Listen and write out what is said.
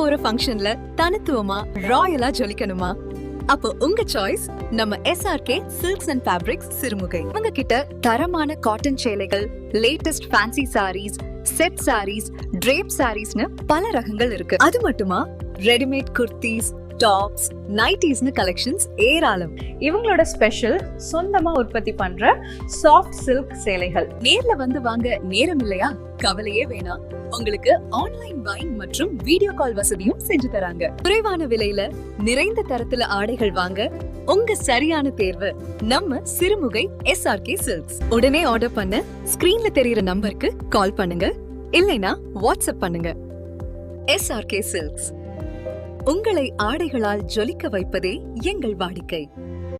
போற ஃபங்க்ஷன்ல தனித்துவமா ராயலா ஜொலிக்கணுமா? அப்போ உங்க சாய்ஸ் நம்ம SRK silks and fabrics Sirumugai. உங்க கிட்ட தரமான காட்டன் சேலைகள், latest fancy saris, set saris, drape சாரீஸ்னு பல ரகங்கள் இருக்கு. அது மட்டுமா ரெடிமேட் குர்தீஸ், டாப்ஸ், நைட்டிஸ்னு கலெக்ஷன்ஸ் ஏராளம். இவங்களோட ஸ்பெஷல் சொந்தமா உற்பத்தி பண்ற சாஃப்ட் சில்க் சேலைகள். நேர்ல வந்து வாங்க நேரம் இல்லையா? கவலையே வேணாம். உங்களுக்கு ஆன்லைன் பையிங் மற்றும் வீடியோ கால் வசதியும் செஞ்சு தராங்க. குறைவான விலையில நிறைந்த தரத்துல ஆடைகள் வாங்க உங்க சரியான தேர்வு நம்ம சிறுமுகை SRK சில்க்ஸ். உடனே ஆர்டர் பண்ண ஸ்கிரீன்ல தெரியுற நம்பருக்கு கால் பண்ணுங்க, இல்லைனா வாட்ஸ்அப் பண்ணுங்க. SRK சில்க்ஸ், உங்களை ஆடைகளால் ஜொலிக்க வைப்பதே எங்கள் வாடிக்கை.